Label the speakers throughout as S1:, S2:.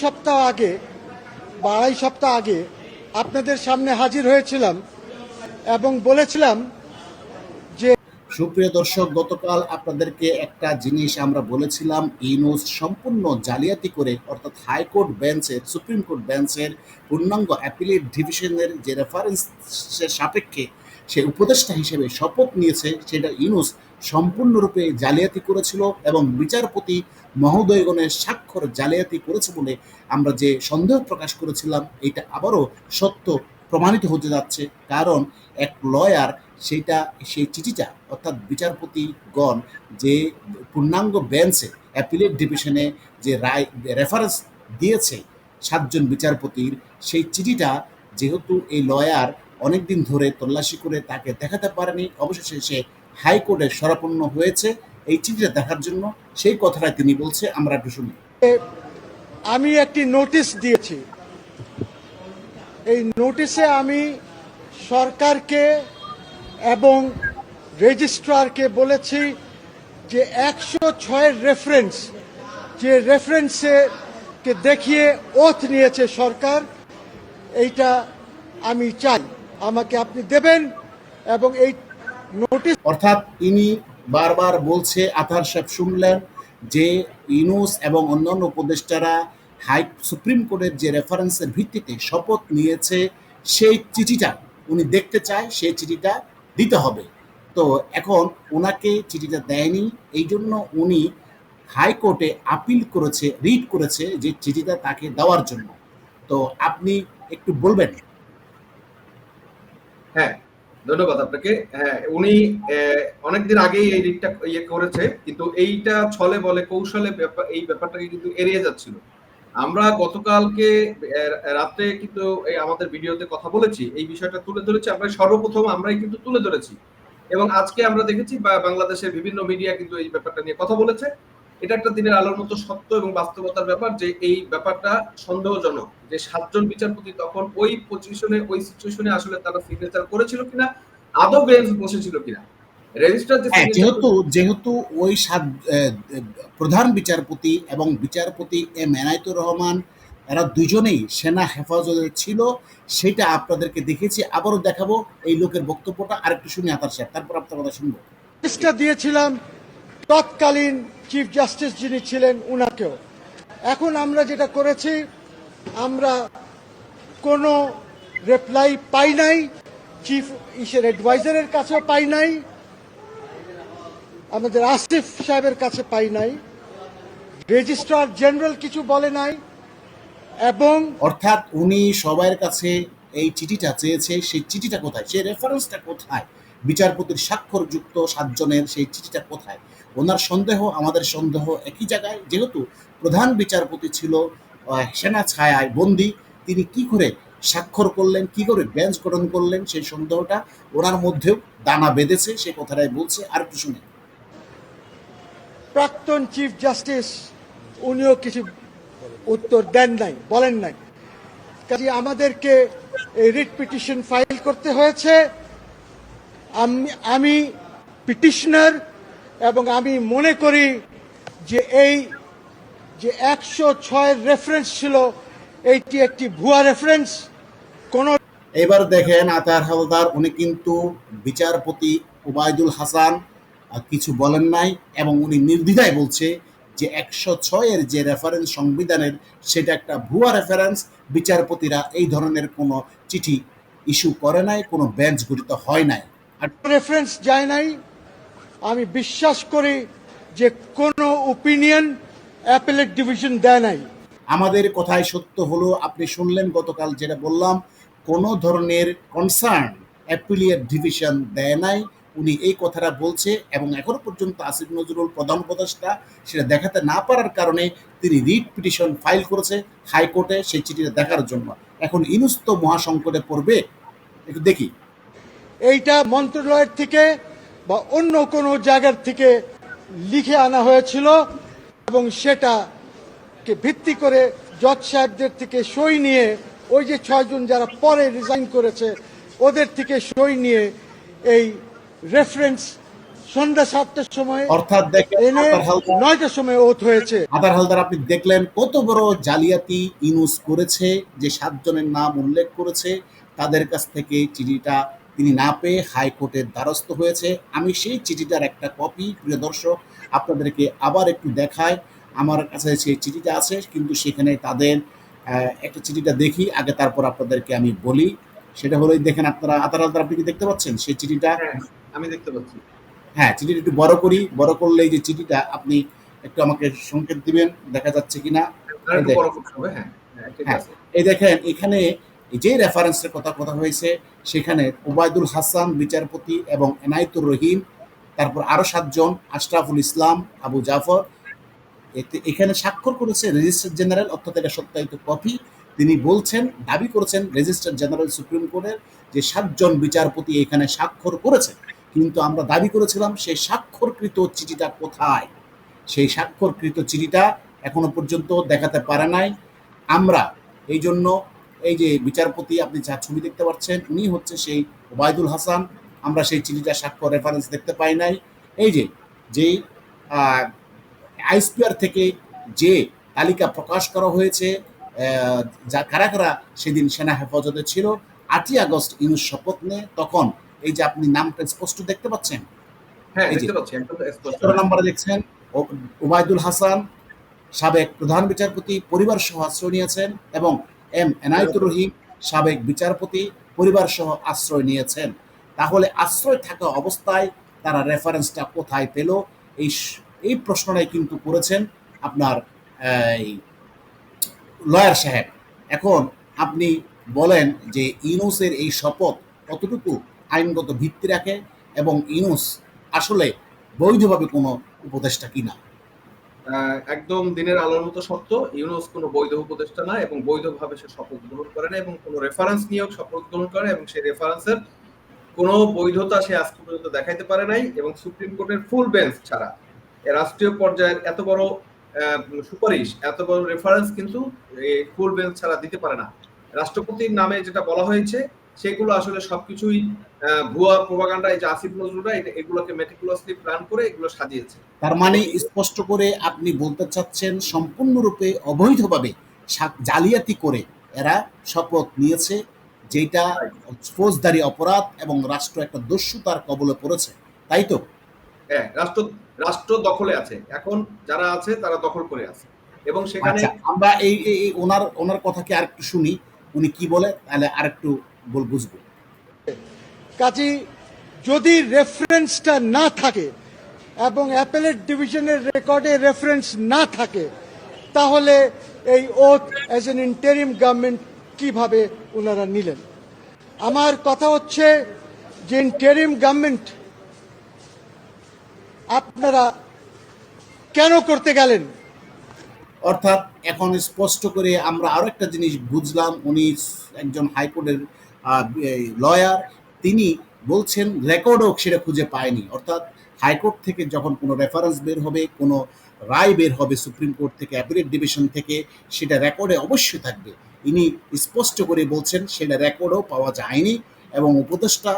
S1: সপ্তাহ আগে বা আড়াই সপ্তাহ আগে আপনাদের সামনে হাজির হয়েছিলাম এবং বলেছিলাম যে
S2: সুপ্রিয় দর্শক, গতকাল আপনাদেরকে একটা জিনিস আমরা বলেছিলাম, ইউনূস সম্পূর্ণ জালিয়াতি করে, অর্থাৎ হাইকোর্ট বেঞ্চের, সুপ্রিম কোর্ট বেঞ্চের পূর্ণাঙ্গ অ্যাপিলেট ডিভিশনের যে রেফারেন্সের সাপেক্ষে সে উপদেষ্টা হিসেবে শপথ নিয়েছে, সেটা ইউনূস সম্পূর্ণরূপে জালিয়াতি করেছিল এবং বিচারপতি মহোদয়গণের স্বাক্ষর জালিয়াতি করেছে বলে আমরা যে সন্দেহ প্রকাশ করেছিলাম, এটা আবারও সত্য প্রমাণিত হতে যাচ্ছে। কারণ এক লয়ার সেই চিঠিটা, অর্থাৎ বিচারপতিগণ যে পূর্ণাঙ্গ বেঞ্চে অ্যাপিলেট ডিভিশনে যে রায় রেফারেন্স দিয়েছে 7 জন বিচারপতির, সেই চিঠিটা যেহেতু এই লয়ার অনেকদিন ধরে তল্লাশি করে তাকে দেখাতে পারেনি, অবশেষে সে হাইকোর্টে শরণাপন্ন হয়েছে এই চিঠিটা দেখার জন্য। সেই কথাটা তিনি বলছে, আমরা একটু শুনি।
S1: আমি একটি নোটিশ দিয়েছি। এই নোটিশে আমি সরকারকে এবং রেজিস্ট্রারকে বলেছি যে 106-এর রেফারেন্স, যে রেফারেন্সকে দেখিয়ে ওথ নিয়েছে সরকার, এইটা আমি চাই, আমাকে আপনি দেবেন। এবং এই নোটিশ,
S2: অর্থাৎ ইনি বারবার বলছে, আতার সাহেব শুনলেন, যে ইউনূস এবং অন্যান্য উপদেষ্টারা সুপ্রিম কোর্টের যে রেফারেন্সের ভিত্তিতে শপথ নিয়েছে, সেই চিঠিটা উনি দেখতে চায়, সেই চিঠিটা দিতে হবে। তো এখন ওনাকে চিঠিটা দেয়নি, এই জন্য উনি হাইকোর্টে আপিল করেছে, রিট করেছে যে চিঠিটা তাকে দেওয়ার জন্য। তো আপনি একটু বলবেন।
S3: হ্যাঁ, ধন্যবাদ আপনাকে। হ্যাঁ, উনি অনেকদিন আগেই এই রিটটা করেছে, কিন্তু এইটা ছলে বলে কৌশলে এই ব্যাপারটাকে কিন্তু এড়িয়ে যাচ্ছিল। আমরা গতকালকে রাতে কিন্তু আমাদের ভিডিওতে কথা বলেছি, এই বিষয়টা তুলে ধরেছি, আমরা সর্বপ্রথম আমরাই কিন্তু তুলে ধরেছি। এবং আজকে আমরা দেখেছি বাংলাদেশের বিভিন্ন মিডিয়া কিন্তু এই ব্যাপারটা নিয়ে কথা বলেছে। এটা একটা দিনের আলোর মতো সত্য এবং বাস্তবতার ব্যাপার যে এই ব্যাপারটা সন্দেহজনক, যে 7 জন বিচারপতি তখন ওই পজিশনে, ওই সিচুয়েশনে আসলে তারা সিগনেচার করেছিল কিনা, আদৌ বেঞ্চ বসেছিল কিনা। রেজিস্ট্রার
S2: যেহেতু ওই প্রধান বিচারপতি এবং বিচারপতি এম এনায়েতুর রহমান, এরা দুজনেই সেনা হেফাজতে ছিল, সেটা আপনাদেরকে দেখেছি, আবারও দেখাবো এই লোকের বক্তব্যটা। আরেকটু শুনি আতার সাহেব, তারপর আপনার কথা শুনবো।
S1: নোটিশটা দিয়েছিলাম তৎকালীন চিফ জাস্টিস যিনি ছিলেন উনাকেও। এখন আমরা যেটা করেছি, আমরা কোনো রিপ্লাই পাই নাই, চিফ অ্যাডভাইজারের কাছেও পাই নাই, আমাদের আসিফ সাহেবের কাছে পাই নাই, রেজিস্ট্রার জেনারেল কিছু বলে নাই। এবং
S2: অর্থাৎ উনি সবার কাছে এই চিঠিটা চেয়েছে, সেই চিঠিটা কোথায়, সেই রেফারেন্সটা কোথায়, বিচারপতির স্বাক্ষরযুক্ত 7 জনের সেই চিঠিটা কোথায়? ওনার সন্দেহ, আমাদের সন্দেহ একই জায়গায়। যেহেতু প্রধান বিচারপতি ছিল সেনা ছায়ায় বন্দী, তিনি কি করে স্বাক্ষর করলেন, কি করে বেঞ্চ গঠন করলেন, সেই সন্দেহটা ওনার মধ্যেও দানা বেঁধেছে, সেই কথাটাই বলছে। আর একটু শুনে।
S1: প্রাক্তন চিফ জাস্টিস উনিও কিছু উত্তর দেন নাই, বলেন নাই। কাজে আমাদেরকে এই রিট পিটিশন ফাইল করতে হয়েছে। আমি পিটিশনার এবং আমি মনে করি যে এই যে 106-এর রেফারেন্স ছিল, এইটি একটি ভুয়া রেফারেন্স। কোন
S2: এবার দেখেন আতার হালদার, উনি কিন্তু বিচারপতি ওবায়দুল হাসান কিছু বলেন নাই এবং উনি নির্দ্বিধায় বলছে যে 106-এর যে রেফারেন্স সংবিধানের, সেটা একটা ভুয়া রেফারেন্স। বিচারপতিরা এই ধরনের কোনো চিঠি ইস্যু করে নাই, কোনো বেঞ্চ গঠিত হয় নাই,
S1: রেফারেন্স যায় নাই। আমি বিশ্বাস করি যে কোনো ওপিনিয়ন অ্যাপেলেট ডিভিশন দেয় নাই।
S2: আমাদের কথাই সত্য হলো, আপনি শুনলেন গতকাল যেটা বললাম, কোনো ধরনের কনসার্ন অ্যাপিলিয়েট ডিভিশন দেয় নাই, উনি এই কথাটা বলছে। এবং এখনো পর্যন্ত আসিফ নজরুল প্রধান উপদেষ্টা সেটা দেখাতে না পারার কারণে তিনি রিট পিটিশন ফাইল করেছে হাইকোর্টে সেই চিঠিটা দেখার জন্য। এখন ইউনূস তো মহাসংকটে পড়বে, একটু দেখি।
S1: এইটা মন্ত্রণালয়ের থেকে বা অন্য কোনো জায়গার থেকে লিখে আনা হয়েছিল এবং সেটাকে ভিত্তি করে জজ সাহেবদের থেকে সই নিয়ে, ওই যে 6 জন যারা পরে রিজাইন করেছে ওদের থেকে সই নিয়ে এই রেফারেন্স সন্ধ্যা 7টার সময়
S2: অর্থাৎ দেখেন
S1: এনে
S2: আতার হালদার
S1: 9টার সময় ওথ হয়েছে।
S2: আতার হালদার আপনি দেখলেন কত বড় জালিয়াতি ইউনূস করেছে, যে 7 জনের নাম উল্লেখ করেছে তাদের কাছ থেকে চিঠিটা তিনি না পেয়ে হাইকোর্টের দ্বারস্থ হয়েছে। আমি সেই চিঠিটার একটা কপি প্রিয় দর্শক আপনাদেরকে আবার একটু দেখাই। আমার কাছে সেই চিঠিটা আছে, কিন্তু সেখানে তাদের একটা চিঠিটা দেখি আগে, তারপর আপনাদেরকে আমি বলি। সেটা হলো এই দেখেন আপনারা, আতার হালদার আপনি কি দেখতে পাচ্ছেন সেই চিঠিটা?
S3: হ্যাঁ, আমি দেখতে পাচ্ছি।
S2: হ্যাঁ, চিঠিটা একটু বড় করি, বড় করলে এই যে চিঠিটা আপনি একটু আমাকে সংকেত দিবেন দেখা যাচ্ছে কিনা।
S3: আর
S2: এই
S3: একটু
S2: দেখেন,
S3: বড় করতে হবে। হ্যাঁ, হ্যাঁ, ঠিক
S2: হ্যাঁ,
S3: আছে।
S2: এই দেখেন এখানে যে রেফারেন্সের কথা হয়েছে সেখানে ওবায়দুল হাসান বিচারপতি এবং এনায়েতুর রহিম, তারপর আরো 7 জন, আশরাফুল ইসলাম, আবু জাফর, এখানে স্বাক্ষর করেছে রেজিস্ট্রার জেনারেল, অর্থাৎ এটা সত্যায়িত কপি। তিনি বলছেন, দাবি করেছেন রেজিস্ট্রার জেনারেল সুপ্রিম কোর্টের যে 7 জন বিচারপতি এখানে স্বাক্ষর করেছে, কিন্তু আমরা দাবি করেছিলাম সেই স্বাক্ষরকৃত চিঠিটা কোথায়। সেই স্বাক্ষরকৃত চিঠিটা এখনো পর্যন্ত দেখাতে পারে নাই। আমরা এই জন্য এই যে বিচারপতি আপনি যা ছবি দেখতে পাচ্ছেন উনি হচ্ছে সেই ওবায়দুল হাসান, আমরা সেই চিঠিটা স্বাক্ষর রেফারেন্স দেখতে পাই নাই। এই যে যেই আইসপিআর থেকে যে তালিকা প্রকাশ করা হয়েছে, যা কারা কারা সেদিন সেনা হেফাজতে ছিল, 8ই আগস্ট ইউনূস শপথ নেয়, তখন এই যে আপনি নামটা স্পষ্ট দেখতে পাচ্ছেন,
S3: হ্যাঁ,
S2: এই যে
S3: দেখতে পাচ্ছি একদম স্পষ্ট।
S2: 17 নম্বরে দেখছেন ওবায়দুল হাসান সাবেক প্রধান বিচারপতি পরিবার সহ আশ্রয় নিয়েছেন, এবং এনায়েতুর রহিম সাবেক বিচারপতি পরিবার সহ আশ্রয় নিয়েছেন। তাহলে আশ্রয় থাকা অবস্থায় তারা রেফারেন্সটা কোথায় পেল? এই এই প্রশ্নটাই কিন্তু করেছেন আপনার লয়ার সাহেব। এখন আপনি বলেন যে ইউনূসের এই শপথ কতটুকু আইনগত ভিত্তি রাখে, এবং ইউনূস আসলে বৈধভাবে কোনো উপদেষ্টা কিনা?
S3: একদম দিনের আলোর মতো সত্য, ইউনূস কোনো বৈধ উপদেষ্টা না এবং বৈধভাবে সে শপথ গ্রহণ করে না, এবং কোনো রেফারেন্স নিয়েও শপথ গ্রহণ করে, এবং সেই রেফারেন্সের কোনো বৈধতা সে আজ পর্যন্ত দেখাইতে পারে নাই। এবং সুপ্রিম কোর্টের ফুল বেঞ্চ ছাড়া রাষ্ট্রীয় পর্যায়ের এত বড় সুপারিশ, এত বড় রেফারেন্স কিন্তু ফুল বেঞ্চ ছাড়া দিতে পারে না। রাষ্ট্রপতির নামে যেটা বলা হয়েছে সেগুলো আসলে সবকিছুই ভুয়া প্রোপাগান্ডা। এই যে আসিফ নজরুলরা এগুলোকে মেটিকুলাসলি প্ল্যান করে এগুলো সাজিয়েছে।
S2: তার মানে স্পষ্ট করে আপনি বলতে চাচ্ছেন সম্পূর্ণরূপে অবৈধভাবে জালিয়াতি করে এরা শপথ নিয়েছে, যেটা ফৌজদারি অপরাধ এবং রাষ্ট্র একটা দস্যুতার কবলে পড়েছে, তাই তো?
S3: হ্যাঁ, রাষ্ট্র দখলে আছে, এখন যারা আছে তারা দখল করে আছে, এবং সেখানে
S2: আচ্ছা, আমরা এই ওনার ওনার কথা কি আরেকটু শুনি, উনি কি বলে, তাহলে আরেকটু বুঝবো।
S1: কাজী যদি রেফারেন্সটা না থাকে এবং অ্যাপেলেট ডিভিশনের রেকর্ডে রেফারেন্স না থাকে, তাহলে এই oath as an interim government কিভাবে ওনারা নিলেন? আমার কথা হচ্ছে যে ইন্টারিম গভর্নমেন্ট আপনারা কেন করতে গেলেন?
S2: অর্থাৎ এখন স্পষ্ট করে আমরা আরো একটা জিনিস বুঝলাম, উনি একজন হাইকোর্টের লয়ার, তিনি বলছেন রেকর্ডও সেটা খুঁজে পায়নি। অর্থাৎ হাইকোর্ট থেকে যখন কোনো রেফারেন্স বের হবে, কোনো রায় বের হবে সুপ্রিম কোর্ট থেকে, অ্যাপিলেট ডিভিশন থেকে, সেটা রেকর্ডে অবশ্যই থাকবে। ইনি স্পষ্ট করে বলছেন সেটা রেকর্ডও পাওয়া যায়নি, এবং উপদেষ্টা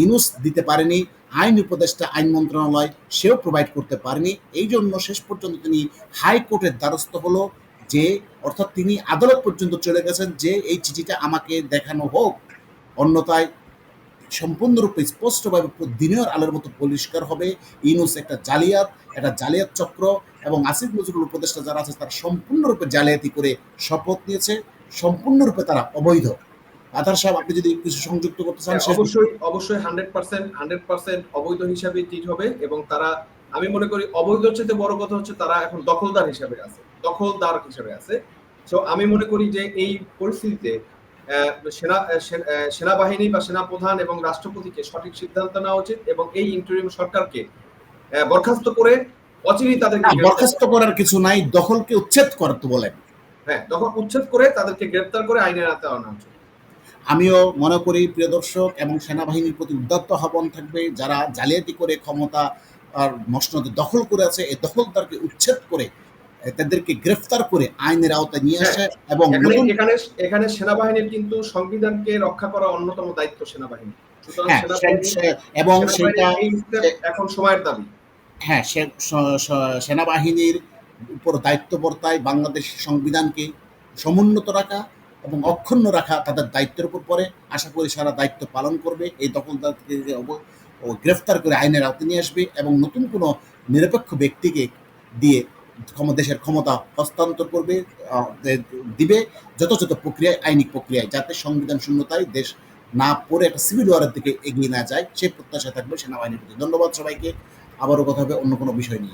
S2: ইউনূস দিতে পারেনি, আইন উপদেষ্টা আইন মন্ত্রণালয় সেও প্রোভাইড করতে পারেনি। এই জন্য শেষ পর্যন্ত তিনি হাইকোর্টের দ্বারস্থ হলো, যে অর্থাৎ তিনি আদালত পর্যন্ত চলে গেছেন যে এই চিঠিটা আমাকে দেখানো হোক, অন্যথায় সম্পূর্ণরূপে স্পষ্টভাবে দিনের আলোর মতো পরিষ্কার হবে ইউনূস একটা জালিয়াত চক্র, এবং আসিফ নজরুল উপদেষ্টা যারা আছে তারা সম্পূর্ণরূপে জালিয়াতি করে শপথ নিয়েছে, সম্পূর্ণরূপে তারা অবৈধ। আধার সাহেব, আপনি যদি কিছু সংযুক্ত করতে চান।
S3: অবশ্যই 100% অবৈধ হিসাবে ট্রিট হবে, এবং তারা, আমি মনে করি অবৈধর চেয়ে বড় কথা হচ্ছে তারা এখন দখলদার হিসাবে আছে। তো আমি মনে করি যে এই পরিস্থিতিতে সেনাবাহিনী বা সেনাপ্রধান এবং রাষ্ট্রপতিকে সঠিক সিদ্ধান্ত নেওয়া উচিত, এবং এই ইন্টারিম সরকারকে বরখাস্ত করে অচিরেই তাদেরকে
S2: বরখাস্ত করার কিছু নাই, দখলকে উচ্ছেদ করতে বলেন।
S3: হ্যাঁ, দখল উচ্ছেদ করে তাদেরকে গ্রেফতার করে আইনের আওতায় আনা উচিত।
S2: আমিও মনে করি প্রিয় দর্শক, এবং সেনাবাহিনীর প্রতি উদাত্ত আহ্বান থাকবে, যারা জালিয়াতি করে ক্ষমতা আর মসনদে দখল করে আছে, এই দখলদারকে উচ্ছেদ করে তাদেরকে গ্রেফতার করে আইনের আওতায় নিয়ে
S3: হ্যাঁ,
S2: আসা এবং
S3: এখানে
S2: নতুন
S3: এখানে এখানে সেনাবাহিনীর কিন্তু সংবিধানকে রক্ষা করা অন্যতম দায়িত্ব সেনাবাহিনী। সুতরাং
S2: হ্যাঁ এবং সেইটা
S3: সেনাবাহিনীর এই স্টেপ এখন সময়ের দাবি।
S2: হ্যাঁ সেনাবাহিনীর উপর দায়িত্ব বর্তায় বাংলাদেশ সংবিধানকে সমুন্নত রাখা এবং অক্ষুণ্ণ রাখা তাদের দায়িত্বের উপর পড়ে। আশা করি সারা দায়িত্ব পালন করবে, এই দখলদারকে গ্রেফতার করে আইনের আওতায় নিয়ে আসবে এবং নতুন কোনো নিরপেক্ষ ব্যক্তিকে দিয়ে দেশের ক্ষমতা হস্তান্তর করবে, দিবে যথাযথ প্রক্রিয়ায়, আইনি প্রক্রিয়ায়, যাতে সংবিধান শূন্যতায় দেশ না পড়ে একটা সিভিল ওয়ারের দিকে এগিয়ে না যায়, সেই প্রত্যাশা থাকবে সেনাবাহিনীর প্রতি। ধন্যবাদ সবাইকে। আবারও কথা হবে অন্য কোনো বিষয় নিয়ে।